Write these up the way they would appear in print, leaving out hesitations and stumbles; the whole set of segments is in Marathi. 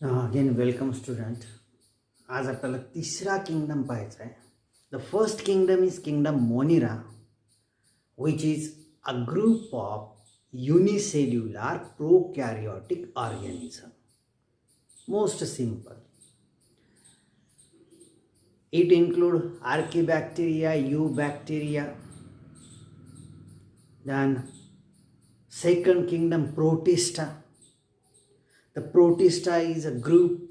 Again welcome student. आज आपल्याला तिसरा किंगडम पाहायचा आहे. The first kingdom is kingdom Monera, which is a group of unicellular prokaryotic organism. Most simple. It include archaebacteria, eubacteria. Then second kingdom, protista. The protista is a group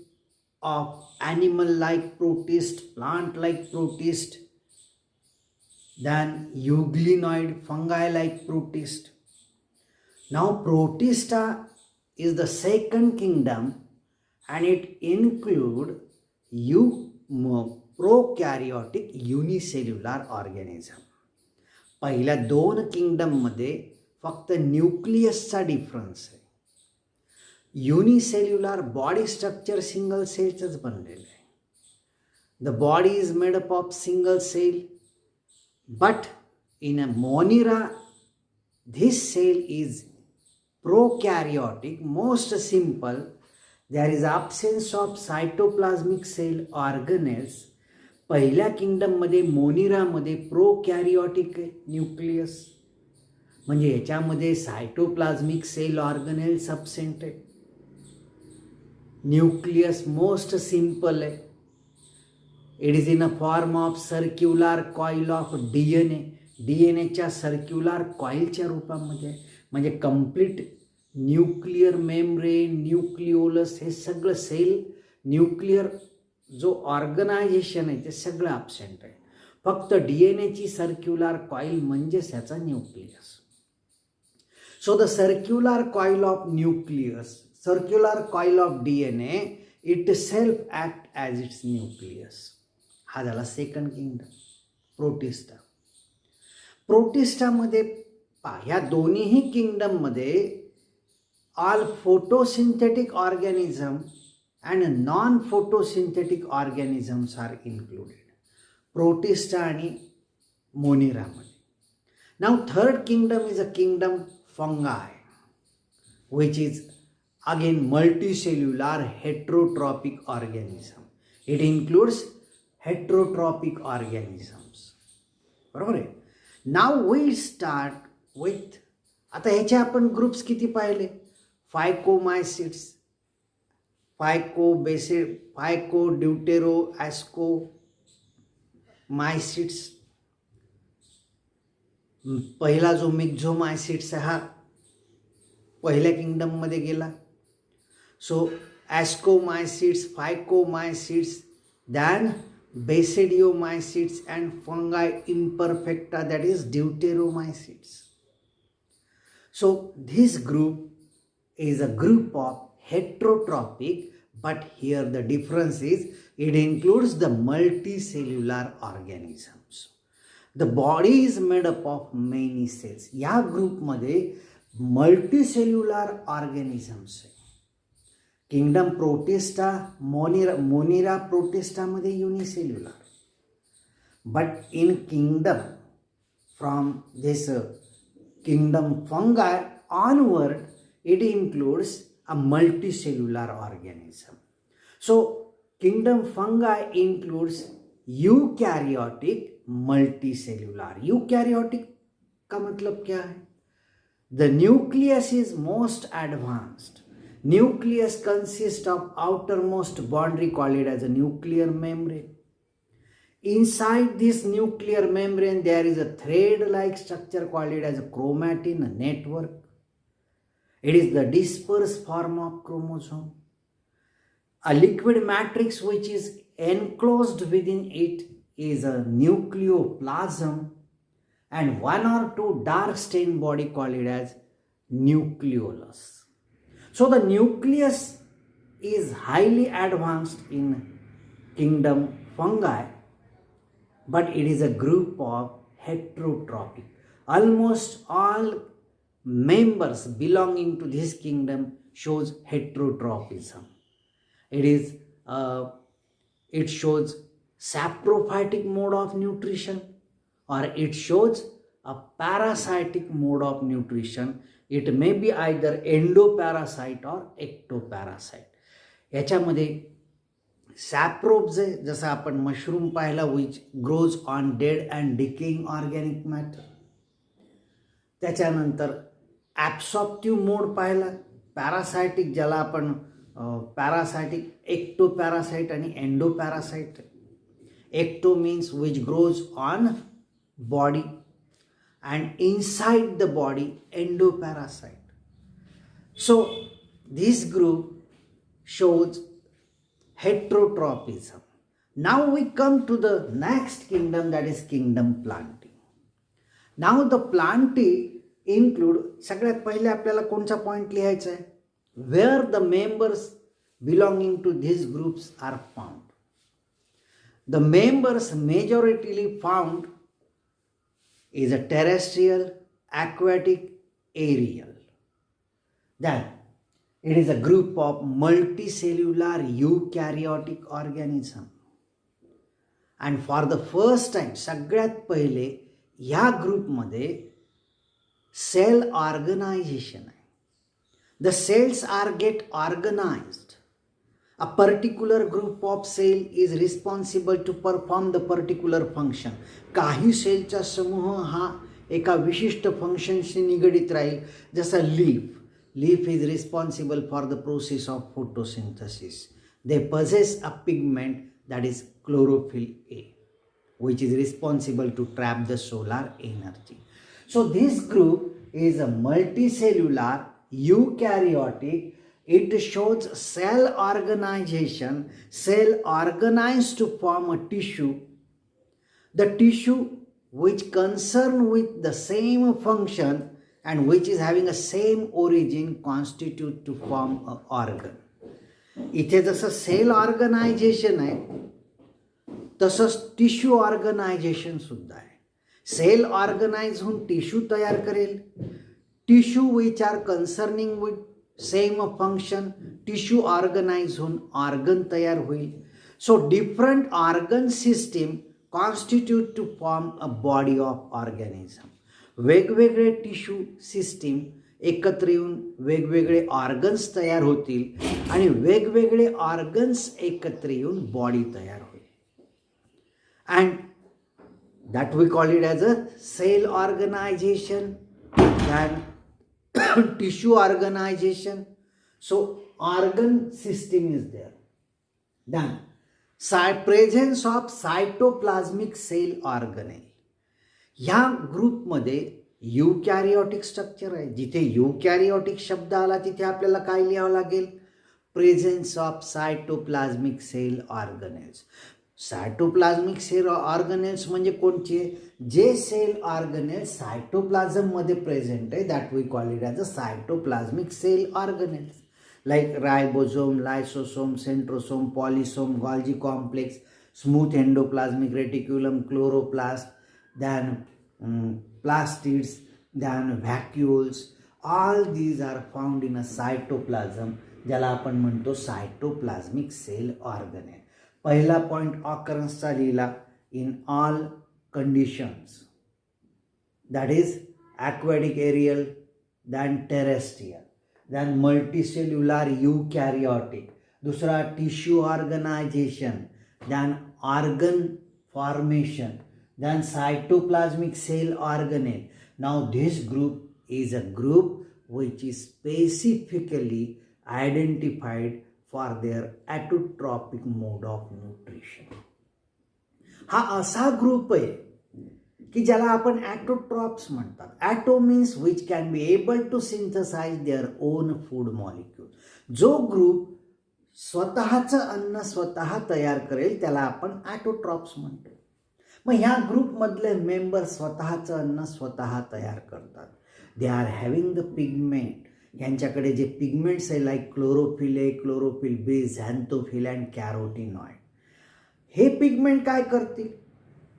of animal-like protist, plant-like protist, then euglenoid fungi-like protist. Now protista is the second kingdom and it include prokaryotic unicellular organism. पहिल्या दोन किंगडममध्ये फक्त न्यूक्लियसचा डिफरन्स आहे. युनिसेल्युलर बॉडी स्ट्रक्चर सिंगल सेलचंच बनलेलं आहे. The body is made up of single cell, but in a Monera this cell is prokaryotic, most simple. There is absence of cytoplasmic cell organelles. पहिल्या किंगडममध्ये मोनिरामध्ये प्रोकॅरियोटिक न्यूक्लियस, म्हणजे याच्यामध्ये सायटोप्लाझ्मिक सेल ऑर्गनेल सबसेंट आहे. न्यूक्लियस मोस्ट सिंपल आहे. It is in a form of circular coil of डीएनएच्या सर्क्युलर कॉईलच्या रूपामध्ये, म्हणजे कंप्लीट न्यूक्लिअर मेम्ब्रेन, न्यूक्लिओलस, हे सगळं सेल न्यूक्लिअर जो ऑर्गनायझेशन आहे ते सगळं ॲब्सेंट आहे. फक्त डीएनएची सर्क्युलर कॉईल म्हणजेच ह्याचा nucleus. So the circular coil of nucleus, circular coil of DNA, itself act as its nucleus. हा झाला सेकंड किंगडम, प्रोटिस्टा. प्रोटिस्टामध्ये ह्या दोन्हीही किंगडममध्ये all photosynthetic organism and non photosynthetic organisms are included, Protista आणि मोनिरामध्ये. Now third kingdom is a kingdom fungi, which is again multicellular heterotrophic organism. It includes heterotrophic organisms. बरोबर आहे. नाव वी स्टार्ट विथ, आता ह्याचे आपण ग्रुप्स किती पाहिले? Phycomycetes, phyco deutero ascomycetes. पहिला जो मिक्झोमायसिट्स हा पहिल्या किंगडममध्ये गेला. So ascomycetes, phycomycetes, then Basidiomycetes and fungi imperfecta, that is deuteromycetes. So this group is a group of heterotrophic, but here the difference is it includes the multicellular organisms. The body is made up of many cells. या ग्रुपमध्ये मल्टीसेल्युलर ऑर्गॅनिझम्स आहे. किंगडम प्रोटिस्टा, मोनिरा प्रोटिस्टामध्ये unicellular, but in kingdom from this kingdom fungi onward, it includes a multicellular organism. So kingdom fungi includes eukaryotic multicellular. Eukaryotic का मतलब क्या है? The nucleus is most advanced. Nucleus consists of outermost boundary called as a nuclear membrane. Inside this nuclear membrane there is a thread-like structure called as a chromatin network. It is the dispersed form of chromosome. A liquid matrix which is enclosed within it is a nucleoplasm, and one or two dark stained body called as nucleolus. So the nucleus is highly advanced in kingdom fungi, but it is a group of heterotrophic. Almost all members belonging to this kingdom shows heterotropism. It shows saprophytic mode of nutrition, or it shows a parasitic mode of nutrition. It may be either endoparasite or ectoparasite. याच्यामध्ये सॅप्रोब्स आहे, जसं आपण मशरूम पाहिला which grows on dead and decaying organic matter. त्याच्यानंतर ॲब्सॉर्प्टिव्ह मोड पाहिला, पॅरासायटिक, ज्याला आपण पॅरासायटिक, एक्टोपॅरासाइट आणि endoparasite. Ecto means which grows on body and inside the body endoparasite. So this group shows heterotropism. Now we come to the next kingdom, that is kingdom Plantae. Now the Plantae include, सगळ्यात पहिले आपल्याला कोणचा पॉइंट लिहायचा आहे, where the members belonging to these groups are found. The members majoritarily found is a terrestrial, aquatic, aerial. Then it is a group of multicellular eukaryotic organism. And for the first time, सगळ्यात पहिले ह्या ग्रुपमध्ये सेल ऑर्गनायझेशन आहे. The cells are get organized. A particular group of cell is responsible to perform the particular function. काही सेलचा समूह हा एका विशिष्ट फंक्शनशी निगडित राहील, जसा leaf. Leaf is responsible for the process of photosynthesis. They possess a pigment, that is chlorophyll A, which is responsible to trap the solar energy. So this group is a multicellular eukaryotic. It shows cell organization, cell organized to form a tissue. The tissue which concern with the same function and which is having a same origin constitute to form a organ. इथे जसं सेल ऑर्गनायझेशन आहे तसंच टिश्यू ऑर्गनायझेशन सुद्धा आहे. सेल ऑर्गनाइज होऊन टिश्यू तयार करेल, tissue which are concerning with same function, tissue organize होऊन ऑर्गन तयार होईल. So different organ system constitute to form a body of organism. वेगवेगळे टिश्यू सिस्टीम एकत्र येऊन वेगवेगळे ऑर्गन्स तयार होतील आणि वेगवेगळे ऑर्गन्स एकत्र येऊन बॉडी तयार होईल. And that we call it as a cell organization, then tissue organization. So organ system is there. Then presence of cytoplasmic cell organelle. ह्या ग्रुपमध्ये युकॅरियोटिक स्ट्रक्चर आहे. जिथे युकॅरियोटिक शब्द आला तिथे आपल्याला काय लिहावं लागेल, presence of cytoplasmic cell organelles. Cytoplasmic cell organelles म्हणजे कोणते, जे सेल ऑर्गनेल्स सायटोप्लाझममध्ये प्रेझेंट आहे, that we call it as a cytoplasmic cell organelles. Like ribosome, lysosome, centrosome, polysome, Golgi complex, smooth endoplasmic reticulum, chloroplast, then plastids, then vacuoles. All these are found in a cytoplasm, ज्याला आपण म्हणतो सायटोप्लाझ्मिक सेल ऑर्गनेल. पहिला पॉइंट ऑकरन्सचा लिहिला, in all conditions, that is aquatic, aerial, then terrestrial, then multicellular eukaryotic. दुसरा tissue organization, then organ formation, then cytoplasmic cell organelle. Now this group is a group which is specifically identified for their autotrophic mode of nutrition. हा असा ग्रुप आहे की ज्याला आपण ॲटोट्रॉप्स म्हणतात. Auto means which can be able to synthesize their own food molecule. जो ग्रुप स्वतःचं अन्न स्वतः तयार करेल त्याला आपण ॲटोट्रॉप्स म्हणतो. मग ह्या ग्रुपमधले मेंबर स्वतःचं अन्न स्वतः तयार करतात. They are having the pigment. यांच्याकडे जे पिगमेंट्स आहे like chlorophyll A, chlorophyll B, xanthophyll and carotenoid. हे पिगमेंट काय करतील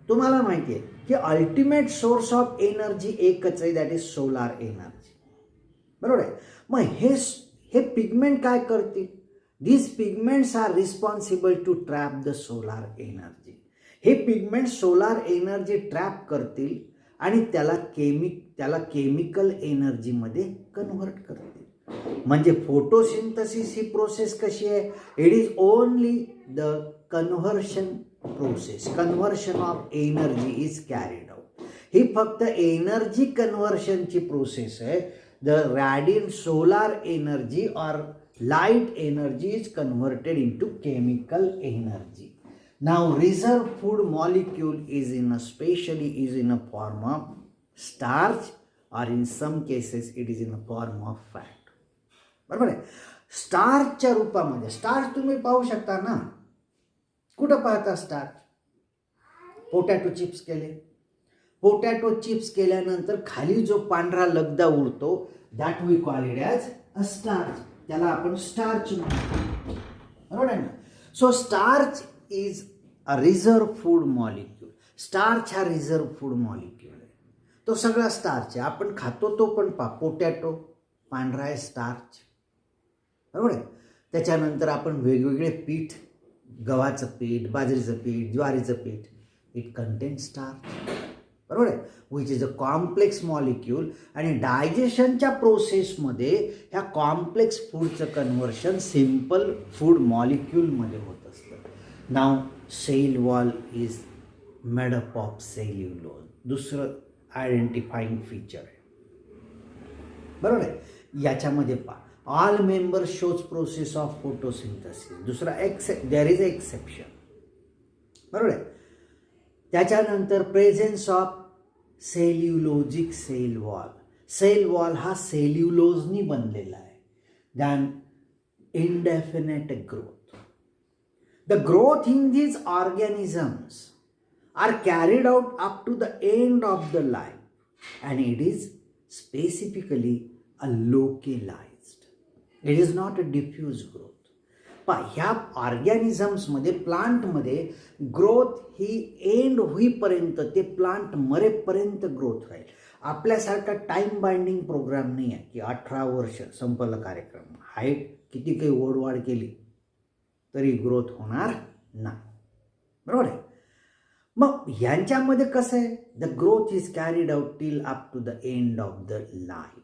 तुम्हाला माहिती आहे की अल्टिमेट सोर्स ऑफ एनर्जी एकच आहे, दॅट इज सोलार एनर्जी. बरोबर आहे. मग हे पिगमेंट काय करतील, these pigments are responsible to trap the solar energy. हे पिगमेंट सोलार एनर्जी ट्रॅप करतील आणि त्याला केमिकल एनर्जीमध्ये कन्व्हर्ट करतील. म्हणजे फोटोसिंथसिस ही प्रोसेस कशी आहे? It is only the conversion process, conversion of energy is carried out. ही फक्त एनर्जी कन्व्हर्शनची प्रोसेस आहे. The radiant solar energy or light energy is converted into chemical energy. Now reserve food molecule is in a form of starch, or in some cases it is in a form of fat. बरोबर आहे. स्टार्चच्या रूपामध्ये, स्टार्च तुम्ही पाहू शकता ना, कुठं पाहता स्टार्च? पोटॅटो चिप्स केले, पोटॅटो चिप्स केल्यानंतर खाली जो पांढरा लगदा उरतो, that we call it as a starch. त्याला आपण स्टार्च म्हणतो, बरोबर आहे ना. So starch is a reserve food molecule. Starch हा रिझर्व फूड मॉलिक्यूल आहे. तो सगळा स्टार्च आहे, आपण खातो तो पण पोटॅटो पांढरा आहे, स्टार्च, बरोबर आहे. त्याच्यानंतर आपण वेगवेगळे पीठ, गव्हाचं पीठ, बाजरीचं पीठ, ज्वारीचं पीठ, इट कंटेन स्टार्च, बरोबर आहे, which is a complex molecule. आणि डायजेशनच्या प्रोसेसमध्ये ह्या कॉम्प्लेक्स फूडचं कन्व्हर्शन सिम्पल फूड मॉलिक्यूलमध्ये होत असतं. Now cell wall is made up of cellulose, दुसरं आयडेंटिफाईंग फीचर आहे, बरोबर आहे. याच्यामध्ये all member shows process of photosynthesis, दुसरा देअर इज एक्सेप्शन, बरोबर आहे. त्याच्यानंतर presence of cellulosic cell wall. Cell wall हा सेल्युलोजनी बनलेला आहे. Then indefinite growth. The growth in these organisms are carried out up to the end of the life, and it is specifically a localized. It is not a diffuse growth. ह्या ऑर्गॅनिझम्समध्ये, प्लांटमध्ये ग्रोथ ही एंड होईपर्यंत, ते प्लांट मरेपर्यंत ग्रोथ राहील. आपल्यासारखा टाईम बाइंडिंग प्रोग्राम नाही आहे की 18 वर्ष संपला कार्यक्रम, हाईट किती काही ओढवाढ केली तरी ग्रोथ होणार नाही, बरोबर आहे. मग ह्यांच्यामध्ये कसं आहे? The growth is carried out till up to the end of the life.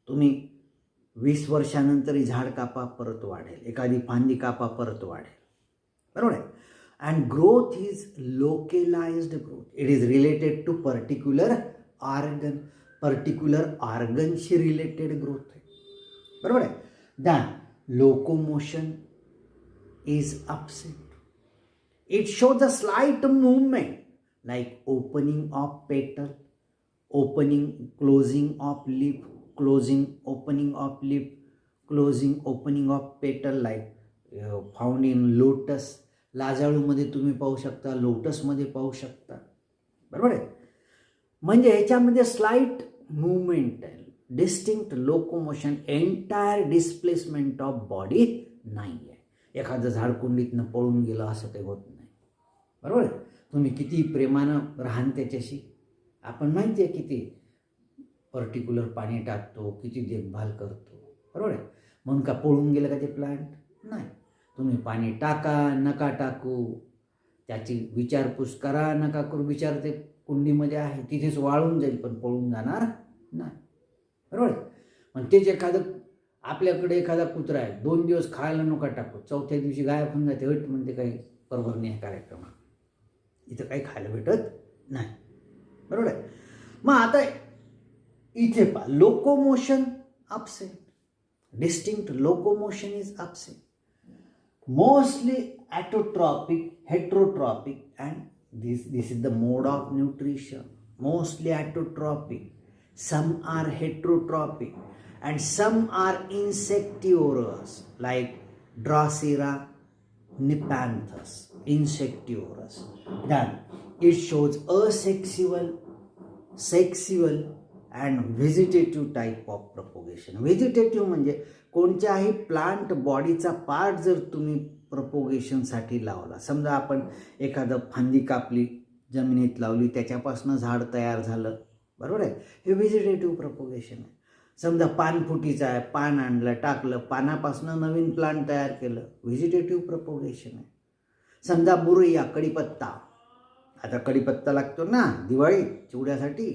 तुम्ही 20 वर्षानंतर झाड कापा, परत वाढेल, एखादी फांदी कापा, परत वाढेल, बरोबर आहे. And growth is localized growth. It is related to particular organ, particular ऑर्गनशी रिलेटेड ग्रोथ आहे, बरोबर आहे. Then locomotion is absent. It shows a slight movement like opening of petal, opening, closing of lip, closing, opening of lip, closing, opening of petal, like found in lotus. लाजाळूमध्ये तुम्ही पाहू शकता, लोटसमध्ये पाहू शकता, बरोबर आहे. म्हणजे ह्याच्यामध्ये स्लाइट मूवमेंट आहे, distinct locomotion, entire displacement of body नाही आहे. एखादं झाड कुंडीतनं पळून गेलं असं काही होत नाही, बरोबर आहे. तुम्ही किती प्रेमानं राहान त्याच्याशी, आपण माहिती आहे किती पर्टिक्युलर पाणी टाकतो, किती देखभाल करतो, बरोबर आहे. म्हणून का पळून गेलं का ते प्लांट? नाही. तुम्ही पाणी टाका, नका टाकू, त्याची विचारपूस करा, नका करू, विचार ते कुंडीमध्ये आहे तिथेच वाळून जाईल, पण पळून जाणार नाही, बरोबर आहे. पण तेच एखादं, आपल्याकडे एखादा कुत्रा आहे, 2 दिवस खायला नका टाकू, 4थ्या दिवशी गायब होऊन जाते, हट म्हणते काही बरोबर नाही कार्यक्रम, इथं काही खायला भेटत नाही, बरोबर आहे. मग आता इथे पहा, locomotion absent, distinct locomotion is absent, mostly autotrophic, heterotrophic, and this is the mode of nutrition, mostly autotrophic, some are heterotrophic, and some are insectivorous like Drosera nymphanthus, insectivorous. Then it shows asexual, sexual and vegetative type of propagation. Vegetative म्हणजे कोणत्याही प्लांट बॉडीचा पार्ट जर तुम्ही प्रपोगेशनसाठी लावला, समजा आपण एखादं फांदी कापली, जमिनीत लावली, त्याच्यापासून झाड तयार झालं, बरोबर आहे, हे व्हेजिटेटिव्ह प्रपोगेशन आहे. समजा पान फुटीचं आहे, पान आणलं, टाकलं, पानापासून नवीन प्लांट तयार केलं, व्हेजिटेटिव्ह प्रपोगेशन आहे. समजा बुरैया, कढीपत्ता, आता कढीपत्ता लागतो ना दिवाळीत चिवड्यासाठी,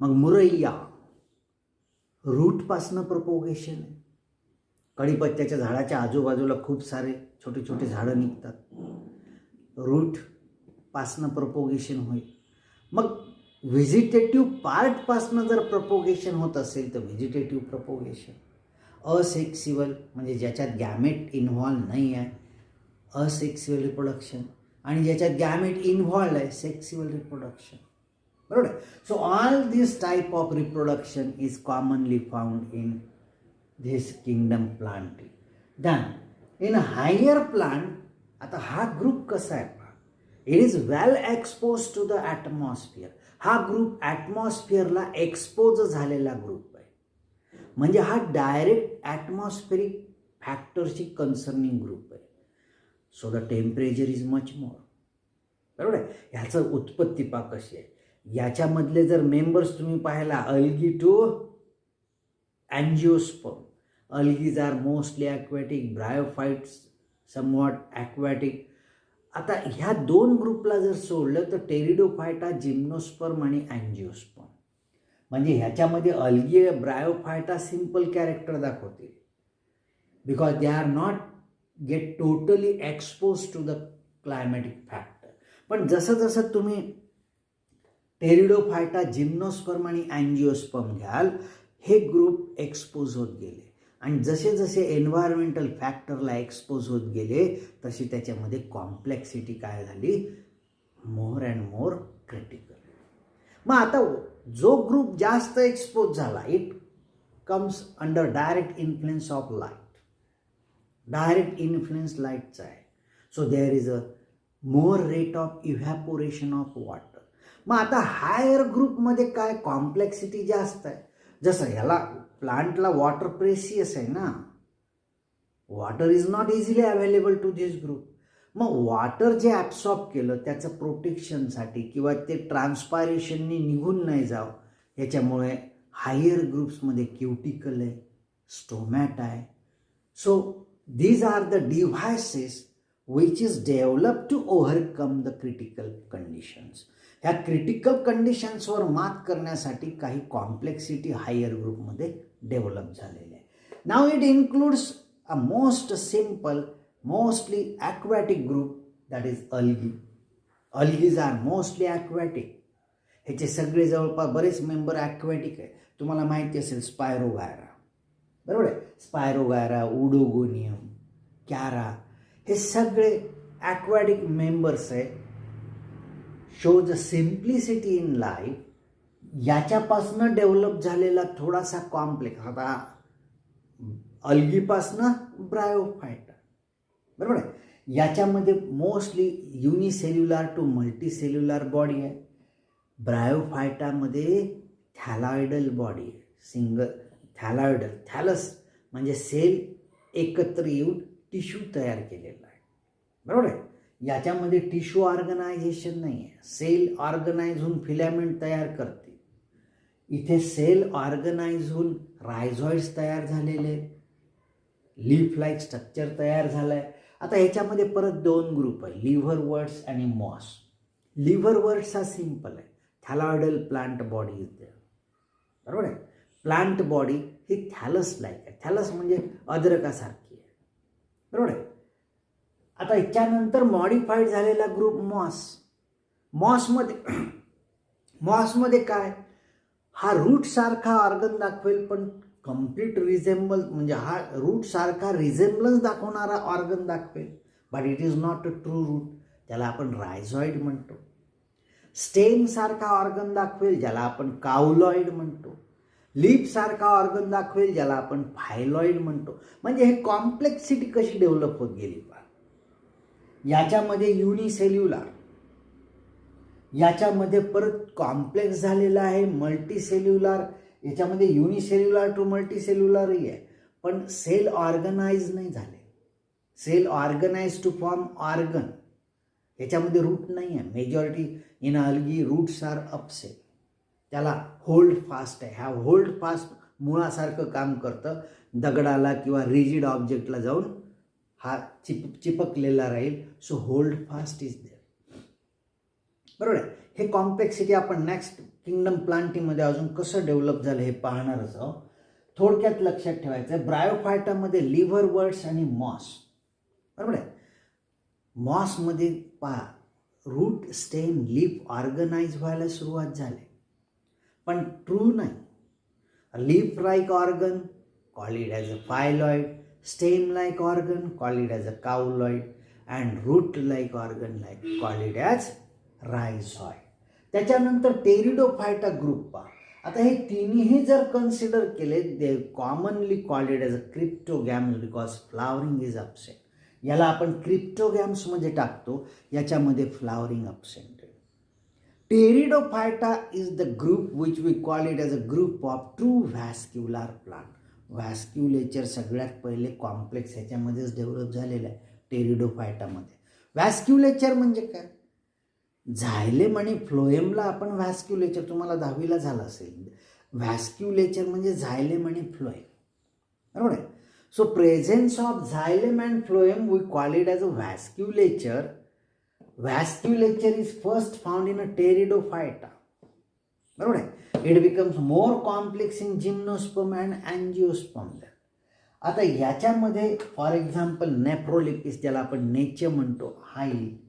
मग मुरैया रूटपासनं प्रोपोगेशन आहे. कढीपत्त्याच्या झाडाच्या आजूबाजूला खूप सारे छोटे छोटे झाडं निघतात. रूटपासनं प्रोपोगेशन होईल. मग व्हेजिटेटिव्ह पार्टपासनं जर प्रोपोगेशन होत असेल तर व्हेजिटेटिव्ह प्रोपोगेशन. असेक्सिबल म्हणजे ज्याच्यात गॅमेट इन्व्हॉल्व नाही आहे, असेक्सिबल रिप्रोडक्शन, आणि ज्याच्यात गॅमेट इन्व्हॉल्व आहे, सेक्सिबल रिप्रोडक्शन. बरोबर आहे. So all this type of reproduction is commonly found in this kingdom plant tree. Then in higher plant, आता हा ग्रुप कसा आहे, it is well expose to the atmosphere. हा ग्रुप ॲटमॉस्फिअरला एक्सपोज झालेला ग्रुप आहे. म्हणजे हा डायरेक्ट ॲटमॉस्फेरिक फॅक्टरशी कन्सर्निंग ग्रुप आहे. So the temperature is much more. बरोबर आहे. ह्याचं उत्पत्ती पा कशी आहे. याच्यामधले जर मेंबर्स तुम्ही पाहिला, algae to angiosperm. Algae are mostly aquatic, bryophytes somewhat aquatic. आता ह्या दोन ग्रुपला जर सोडलं तर टेरिडोफायटा, जिम्नोस्पर्म आणि अँजिओस्पर्म. म्हणजे ह्याच्यामध्ये अल्गी, ब्रायोफायटा सिम्पल कॅरेक्टर दाखवतील because they are not get totally expose to the climatic factor. पण जसं जसं तुम्ही टेरिडोफायटा, जिम्नोस्पर्म आणि अँजिओस्पर्म घ्याल, हे ग्रुप एक्सपोज होत गेले. आणि जसे जसे एन्व्हायरमेंटल फॅक्टरला एक्सपोज होत गेले तशी त्याच्यामध्ये कॉम्प्लेक्सिटी काय झाली, मोर अँड मोर क्रिटिकल. मग आता जो ग्रुप जास्त एक्सपोज झाला, it comes under direct influence of light. Direct influence लाईटचा आहे. So there is a more rate of evaporation of water. मग आता हायर ग्रुपमध्ये काय कॉम्प्लेक्सिटी जास्त आहे. जसं ह्याला प्लांटला वॉटर प्रेसियस आहे ना, water is not easily available to this group. मग वॉटर जे ॲब्सॉर्ब केलं त्याचं प्रोटेक्शनसाठी किंवा ते ट्रान्सपायरेशननी निघून नाही जावं याच्यामुळे हायर ग्रुप्समध्ये क्युटिकल आहे, स्टोमॅट आहे. So these are the devices which is developed to overcome the critical conditions. ह्या क्रिटिकल कंडिशन्सवर मात करण्यासाठी काही कॉम्प्लेक्सिटी हायर ग्रुपमध्ये डेव्हलप झालेले आहे. Now it includes a most simple, mostly aquatic group, that is algae. Algae are mostly aquatic. ह्याचे सगळे जवळपास बरेच मेंबर ॲक्वॅटिक आहे. तुम्हाला माहिती असेल स्पायरोगायरा, बरोबर आहे, स्पायरोगायरा, उडोगोनियम, कॅरा, हे सगळे ॲक्वॅटिक मेंबर्स आहे. Shows a simplicity in life. याच्यापासनं डेव्हलप झालेला थोडासा कॉम्प्लेक्स, आता अल्गीपासनं ब्रायोफायटा, बरोबर आहे, याच्यामध्ये mostly unicellular to multicellular body आहे. ब्रायोफायटामध्ये थॅलॉइडल बॉडी आहे, सिंगल थॅलॉइडल. थॅलस म्हणजे सेल एकत्र येऊन टिश्यू तयार केलेला आहे, बरोबर आहे. याच्यामध्ये टिश्यू ऑर्गनायझेशन नाही आहे. सेल ऑर्गनाइज होऊन फिलॅमेंट तयार करते. इथे सेल ऑर्गनाइज होऊन रायझॉइड्स तयार झालेले, लीफ लाईक स्ट्रक्चर तयार झालं आहे. आता ह्याच्यामध्ये परत दोन ग्रुप आहे, लिव्हरवर्ट्स आणि मॉस. लिव्हरवर्ट्स हा सिम्पल आहे, थॅलॉइडल प्लांट बॉडी इज देअर, बरोबर आहे. प्लांट बॉडी ही थॅलस लाईक आहे. थॅलस म्हणजे अद्रकासारखी आहे, बरोबर आहे. आता याच्यानंतर मॉडिफाईड झालेला ग्रुप मॉस. मॉसमध्ये काय, हा रूटसारखा ऑर्गन दाखवेल पण कम्प्लीट रिझेंबल, म्हणजे हा रूटसारखा रिझेंबलन्स दाखवणारा ऑर्गन दाखवेल, but it is not a true root, त्याला आपण रायझॉइड म्हणतो. स्टेमसारखा ऑर्गन दाखवेल ज्याला आपण काउलॉइड म्हणतो. लीपसारखा ऑर्गन दाखवेल ज्याला आपण फायलॉइड म्हणतो. म्हणजे हे कॉम्प्लेक्सिटी कशी डेव्हलप होत गेली पहा. याच्यामध्ये युनिसेल्युलर, याच्यामध्ये परत कॉम्प्लेक्स झालेला आहे मल्टीसेल्युलर. याच्यामध्ये युनिसेल्युलर टू मल्टीसेल्युलरही आहे, पण सेल ऑर्गनाइज नाही झाले. Cell organize to form organ. याच्यामध्ये रूट नाही आहे. Majority in algae roots are absent. त्याला होल्ड फास्ट आहे. ह्या होल्ड फास्ट मुळासारखं काम करतं. दगडाला किंवा रिजिड ऑब्जेक्टला जाऊन हा चिपकलेला राहील. So hold fast is there, बरोबर आहे. हे कॉम्प्लेक्सिटी आपण नेक्स्ट किंगडम प्लांटिंगमध्ये अजून कसं डेव्हलप झालं हे पाहणारच आहोत. थोडक्यात लक्षात ठेवायचं, ब्रायोफायटामध्ये लिव्हर वर्ड्स आणि मॉस, बरोबर आहे. मॉसमध्ये पहा रूट स्टेम लीफ ऑर्गनाइज व्हायला सुरुवात झाली, पण ट्रू नाही. Leaf like organ call it as a phylloid, stem like organ call it as a cauloid and root like organ call it as rhizoid. त्याच्यानंतर टेरिडोफायटा ग्रुप पहा. आता हे तिन्ही जर कन्सिडर केले, they commonly called it as a cryptogams because flowering is absent. याला आपण क्रिप्टोगॅम्समध्ये टाकतो, याच्यामध्ये फ्लावरिंग अपसेंट आहे. Pteridophyta is the group which we call it as a group of true vascular plant. Vasculature सगळ्यात पहिले कॉम्प्लेक्स ह्याच्यामध्येच डेव्हलप झालेलं आहे टेरिडोफायटामध्ये. व्हॅस्क्युलेचर म्हणजे काय? झायलेम आणि फ्लोएमला आपण व्हॅस्क्युलेचर, तुम्हाला 10वीला झालं असेल. व्हॅस्क्युलेचर म्हणजे झायलेम आणि फ्लोएम, बरोबर आहे. So presence of xylem and phloem we call it as a vasculature. Vasculature is first found in a pteridophyta, बरोबर आहे. It becomes more complex in gymnosperm and angiosperm. आता याच्यामध्ये फॉर एक्झाम्पल नेफ्रोलिपिस, ज्याला आपण नेचे म्हणतो, हा येईल.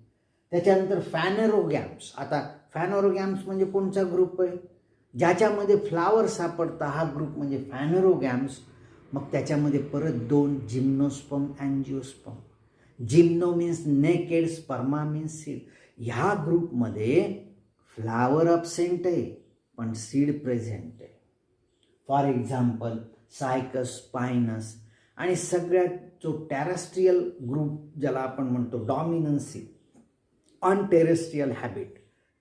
त्याच्यानंतर फॅनेरोगॅम्स. आता फॅनेरोगॅम्स म्हणजे कोणचा ग्रुप आहे? ज्याच्यामध्ये फ्लावर सापडता हा ग्रुप म्हणजे फॅनेरोगॅम्स. मग त्याच्यामध्ये परत 2 gymnosperm angiosperm. Gymno means naked, sperma means seed. ह्या ग्रुपमध्ये फ्लावर अपसेंट आहे पण सीड प्रेझेंट आहे. For example Cycas, Pinus. आणि सगळ्यात जो टेरेस्ट्रियल ग्रुप ज्याला आपण म्हणतो dominance on terrestrial habit,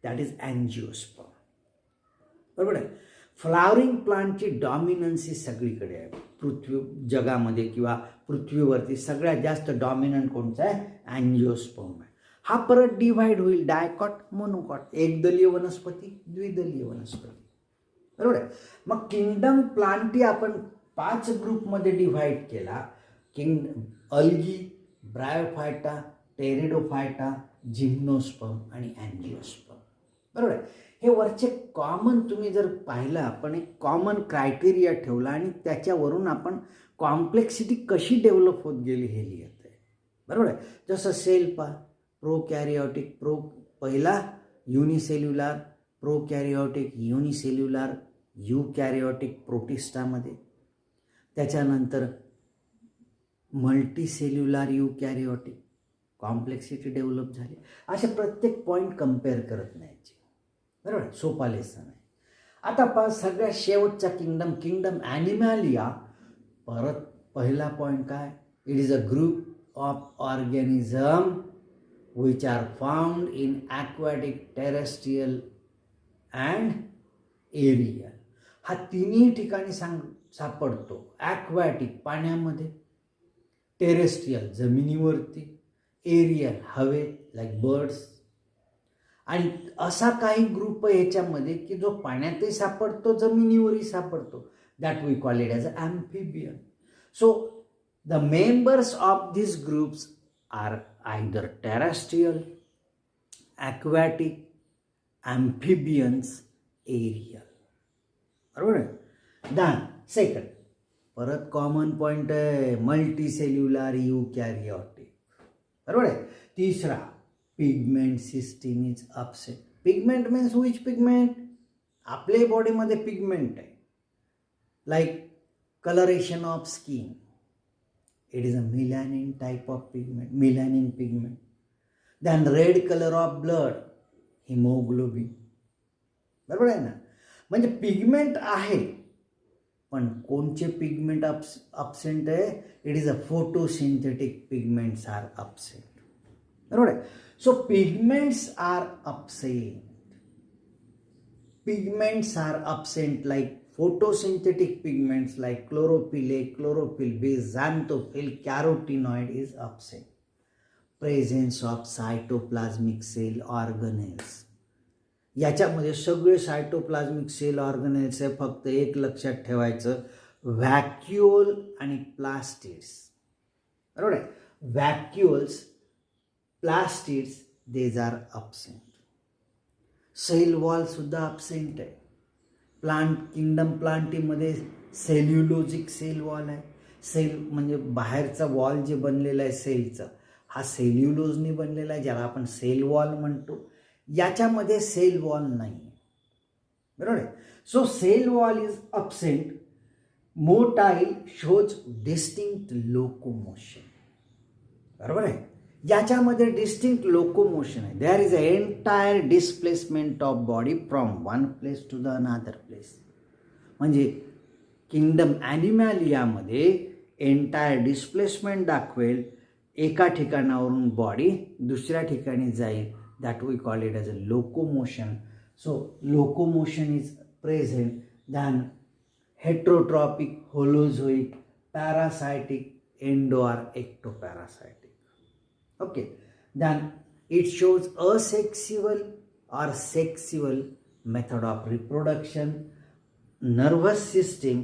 that is angiosperm, बरोबर आहे. फ्लावरिंग प्लांटची डॉमिनन्सी सगळीकडे आहे पृथ्वी जगामध्ये किंवा पृथ्वीवरती. सगळ्यात जास्त डॉमिनंट कोणचा आहे? अँजिओस्पर्म आहे. हा परत डिव्हाइड होईल डायकॉट, मोनोकॉट, एकदलीय वनस्पती, द्विदलीय वनस्पती, बरोबर आहे. मग किंगडम प्लांटी आपण 5 ग्रुपमध्ये डिव्हाइड केला. अल्गी, ब्रायोफायटा, टेरिडोफायटा, जिम्नोस्पर्म आणि अँजिओस्पर्म, बरोबर आहे. हे वरचे कॉमन तुम्ही जर पाहिलं, आपण एक कॉमन क्रायटेरिया ठेवला आणि त्याच्यावरून आपण कॉम्प्लेक्सिटी कशी डेव्हलप होत गेली हे लिहित आहे, बरोबर आहे. जसं सेल पहा, प्रोकॅरिओटिक, पहिला युनिसेल्युलार, प्रोकॅरिओटिक, युनिसेल्युलार, युकॅरिओटिक प्रोटिस्टामध्ये. त्याच्यानंतर मल्टीसेल्युलार युकॅरिओटिक, कॉम्प्लेक्सिटी डेव्हलप झाली. असे प्रत्येक पॉईंट कम्पेअर करत न्यायचे, बरोबर. सोपा लेसन आहे. आता सगळ्यात शेवटचा किंगडम ॲनिमॅलिया. परत पहिला पॉईंट काय? It is a group of organism which are found in aquatic, terrestrial and aerial. हा तिन्ही ठिकाणी सापडतो. ॲक्वॅटिक पाण्यामध्ये, टेरेस्ट्रियल जमिनीवरती, एरियल हवेत लाईक बर्ड्स. आणि असा काही ग्रुप आहे याच्यामध्ये की जो पाण्यातही सापडतो, जमिनीवरही सापडतो, that we call it as a amphibian. So the members of this groups are either terrestrial, aquatic, amphibians, aerial, बरोबर आहे. सेकंड परत कॉमन पॉईंट आहे, मल्टीसेल्युलर युकॅरिओटिक, बरोबर आहे. तिसरा, pigment system is absent. Pigment means which pigment? आपल्या बॉडीमध्ये पिगमेंट आहे, like coloration of skin. It is a melanin type of pigment, melanin pigment. Then red colour of blood, haemoglobin, बरोबर आहे ना. म्हणजे पिगमेंट आहे, पण कोणचे पिगमेंट अपसेंट आहे? It is a photosynthetic pigments are absent, बरोबर आहे. So pigments are absent. Pigments are absent like photosynthetic pigments like chlorophyll A, chlorophyll B, xanthophyll, carotenoid is absent. Presence of cytoplasmic cell organelles. याच्यामध्ये सगळे सायटोप्लाझ्मिक सेल ऑर्गनेल्स आहे. फक्त एक लक्षात ठेवायचं, व्हॅक्युओल आणि प्लास्टिड्स, बरोबर आहे. Vacuoles, plastids, these are absent. Cell wall सुद्धा अपसेंट आहे. किंगडम प्लांटीमध्ये सेल्युलोजिक सेल वॉल आहे. सेल म्हणजे बाहेरचा वॉल जे बनलेला आहे सेलचं, हा सेल्युलोजने बनलेला आहे, ज्याला आपण सेल वॉल म्हणतो. याच्यामध्ये सेल वॉल नाही आहे, बरोबर आहे. So cell wall is absent. Motile shows distinct locomotion, बरोबर आहे. याच्यामध्ये डिस्टिंक्ट लोकोमोशन आहे. There is a entire displacement of body from one place to the another place. म्हणजे किंगडम ॲनिमॅलियामध्ये एंटायर डिस्प्लेसमेंट दाखवेल, एका ठिकाणावरून बॉडी दुसऱ्या ठिकाणी जाईल. That we call it as a locomotion. So locomotion is present. Then heterotrophic, holozoic, parasitic, endo or ectoparasitic. Okay. Then it shows asexual or sexual method of reproduction. Nervous system,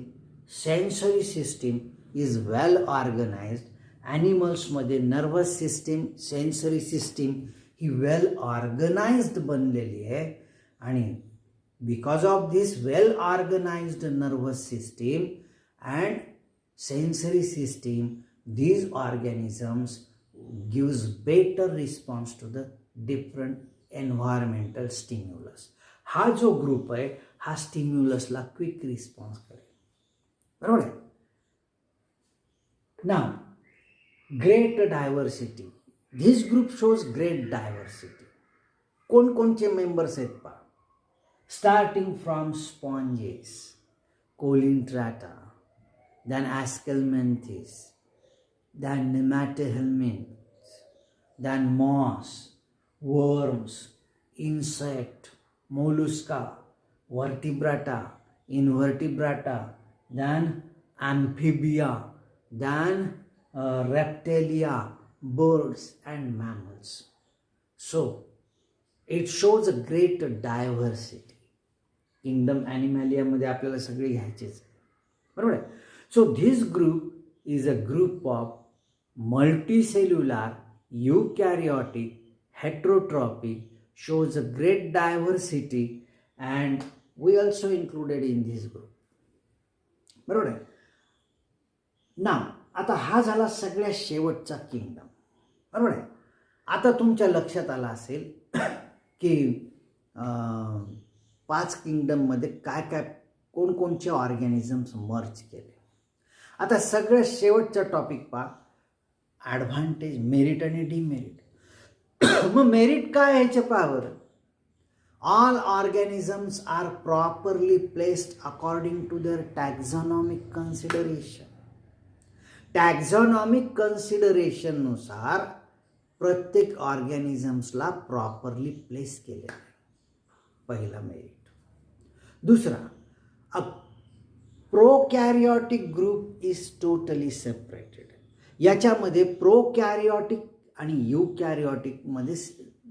sensory system is well organized. ॲनिमल्समध्ये नर्वस सिस्टीम, सेन्सरी सिस्टीम ही वेल ऑर्गनाइज्ड बनलेली आहे. आणि because of this well organised nervous system and sensory system, these organisms gives better response to the different environmental stimulus. हा जो ग्रुप आहे हा स्टिम्युलसला क्विक रिस्पॉन्स करेल, बरोबर आहे. नाव great diversity. This group shows great diversity. कोणकोणचे मेंबर्स आहेत पहा. Starting from sponges, coelenterata, then Aschelminthes, then Nematohelminths, then moss, worms, insect, mollusca, vertebrata, invertebrata, then amphibia, then reptilia, birds and mammals. So it shows a great diversity. Kingdom ॲनिमॅलियामध्ये आपल्याला सगळे घ्यायचेच, बरोबर आहे. So this group is a group of multicellular, eukaryotic, heterotrophic, shows a great diversity, and we also included in this group, बरोबर आहे. नाव आता हा झाला सगळ्यात शेवटचा किंगडम, बरोबर आहे. आता तुमच्या लक्षात आलं असेल की 5 किंगडममध्ये काय काय कोणकोणचे ऑर्गॅनिझम्स मर्ज केले. आता सगळ्यात शेवटचा टॉपिक पहा, ॲडव्हान्टेज, मेरिट आणि डिमेरिट. मग मेरिट काय ह्याचे power. All organisms are properly placed according to their taxonomic consideration. Taxonomic कन्सिडरेशननुसार प्रत्येक ऑर्गॅनिझम्सला प्रॉपरली प्लेस केले आहे, पहिला मेरिट. दुसरा, a prokaryotic group is totally separated. याच्यामध्ये प्रोकॅरियोटिक आणि युकॅरियोटिकमध्ये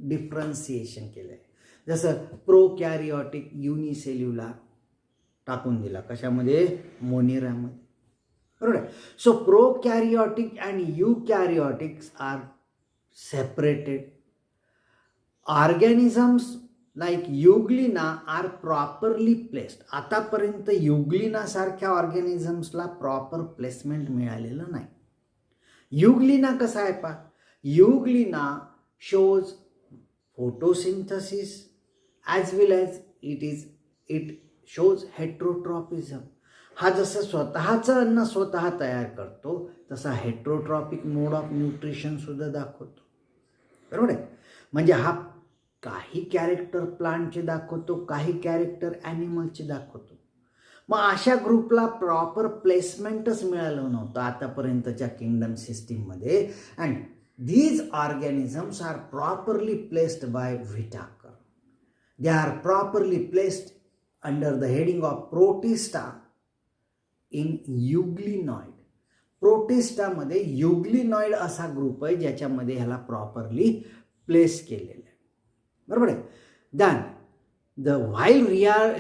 डिफरन्सिएशन केलं आहे. जसं प्रोकॅरियोटिक युनिसेल्युलर टाकून दिला कशामध्ये, मोनिरामध्ये, बरोबर आहे. So prokaryotic and eukaryotics are separated. Organisms like euglena are properly placed. आतापर्यंत युग्लिनासारख्या ऑर्गॅनिझम्सला प्रॉपर प्लेसमेंट मिळालेलं नाही. युग्लिना कसा आहे पहा, euglena shows photosynthesis as well as it shows heterotrophism. हा जसं स्वतःचं अन्न स्वतः तयार करतो तसा हेट्रोट्रॉपिक मोड ऑफ न्यूट्रिशन सुद्धा दाखवतो, बरोबर आहे. म्हणजे हा काही कॅरेक्टर प्लांटचे दाखवतो, काही कॅरेक्टर ॲनिमलचे दाखवतो. मग अशा ग्रुपला प्रॉपर प्लेसमेंटच मिळालं नव्हतं आतापर्यंतच्या किंगडम सिस्टीममध्ये. And these organisms are properly placed by Whittaker. They are properly placed under the heading of Protista in Euglenoid. प्रोटिस्टामध्ये युग्लिनॉइड असा ग्रुप आहे ज्याच्यामध्ये ह्याला प्रॉपरली प्लेस केलेलं आहे, बरोबर आहे. Than while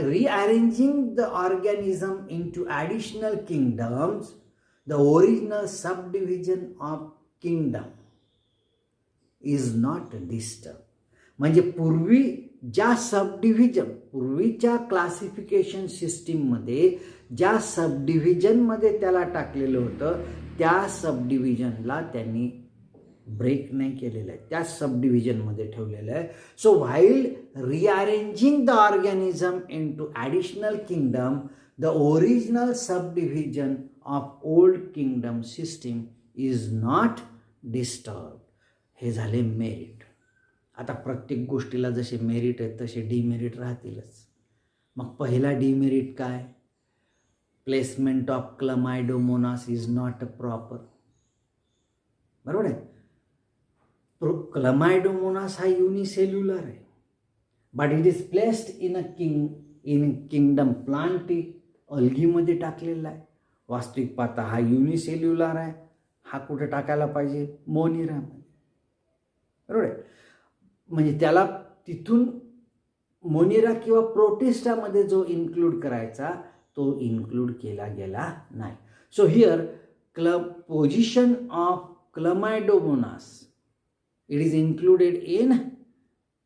rearranging the organism into additional kingdoms, the original subdivision of kingdom is not disturbed. म्हणजे पूर्वी ज्या सबडिव्हिजन पूर्वीच्या क्लासिफिकेशन सिस्टीममध्ये ज्या सबडिव्हिजनमध्ये त्याला टाकलेलं होतं त्या सबडिव्हिजनला त्यांनी ब्रेक नाही केलेलं आहे, त्या सबडिव्हिजनमध्ये ठेवलेलं आहे. So while rearranging the organism into additional kingdom the original subdivision of old kingdom system is not disturb. हे झाले मेरिट. आता प्रत्येक गोष्टीला जसे मेरिट आहेत तसे डिमेरिट राहतीलच. मग पहिला डिमेरिट काय? Placement of chlamydomonas is not proper. बरोबर आहे. क्लमायडोमोनास हा युनिसेल्युलर आहे, but it is placed in kingdom plantae, अल्गीमध्ये टाकलेला आहे. वास्तविक पाहता हा युनिसेल्युलर आहे, हा कुठे टाकायला पाहिजे? मोनिरामध्ये. बरोबर आहे. म्हणजे त्याला तिथून मोनिरा किंवा प्रोटिस्टामध्ये जो इन्क्लूड करायचा तो इन्क्लूड केला गेला नाही. So here position of chlamydomonas it is included in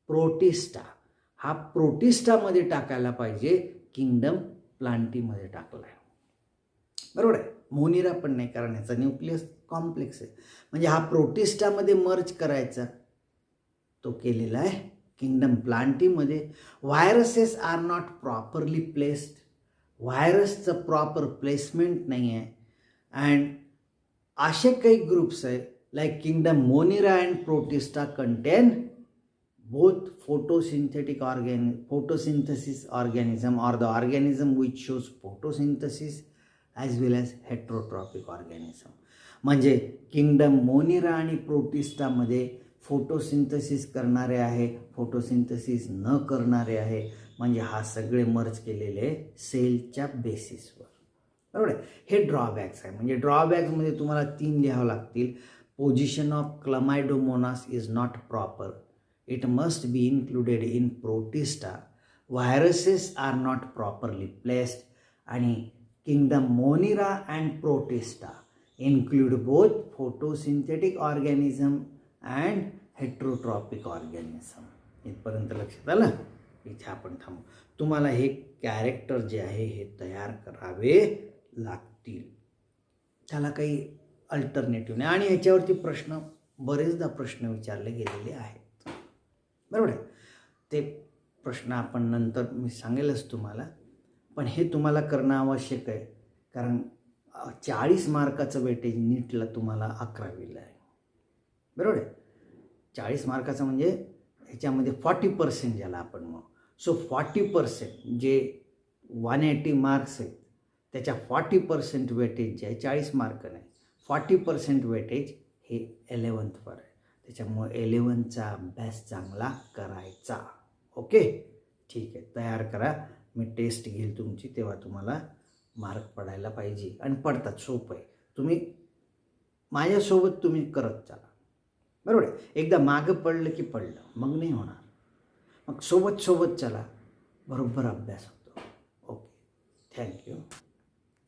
protista. हा प्रोटिस्टामध्ये टाकायला पाहिजे, किंगडम प्लांटीमध्ये टाकला आहे. बरोबर आहे. मोनिरा पण नाही, कारण याचा न्यूक्लियस कॉम्प्लेक्स आहे. म्हणजे हा प्रोटिस्टामध्ये मर्ज करायचा, तो केलेला आहे किंगडम प्लांटीमध्ये. Viruses are not properly placed. व्हायरसचं प्रॉपर प्लेसमेंट नाही आहे. अँड असे काही ग्रुप्स आहे like kingdom monera and protista contain both photosynthesis organism or the organism which shows photosynthesis as well as heterotrophic organism. म्हणजे किंगडम मोनिरा आणि प्रोटिस्टामध्ये फोटोसिंथेसिस करणारे आहे, फोटोसिंथेसिस न करणारे आहे. म्हणजे हा सगळे मर्ज केलेले सेलच्या बेसिसवर. बरोबर आहे. हे ड्रॉबॅक्स आहे. म्हणजे ड्रॉबॅक्समध्ये तुम्हाला 3 लिहावं लागतील. Position of chlamydomonas is not proper. It must be included in protista. Viruses are not properly placed. आणि kingdom monera and protista include both photosynthetic organism and heterotrophic organism. इथपर्यंत लक्षात आलं? इथे आपण थांबू. तुम्हाला हे कॅरेक्टर जे आहे हे तयार करावे लागतील. त्याला काही अल्टरनेटिव्ह नाही. आणि ह्याच्यावरती बरेचदा प्रश्न विचारले गेलेले आहेत. बरोबर आहे. ते प्रश्न आपण नंतर मी सांगेलच तुम्हाला, पण हे तुम्हाला करणं आवश्यक आहे, कारण 40 मार्काचं वेटेज नीटला तुम्हाला 11वीला आहे. बरोबर आहे. 40 मार्काचं म्हणजे ह्याच्यामध्ये 40% ज्याला आपण म्हणू. सो 40% जे 180 मार्क्स आहेत त्याच्या 40% वेटेज जे आहे, 40 मार्क नाही, 40% वेटेज हे 11th वर आहे. त्याच्यामुळे 11चा अभ्यास चांगला करायचा. ओके, ठीक आहे. तयार करा. मी टेस्ट घेईल तुमची, तेव्हा तुम्हाला मार्क पडायला पाहिजे. आणि पडतात. सोपं आहे. तुम्ही माझ्यासोबत तुम्ही करत चला. बरोबर आहे. एकदा मागं पडलं की पडलं, मग नाही होणार. मग सोबत चला, बरोबर अभ्यास होतो. Okay, thank you.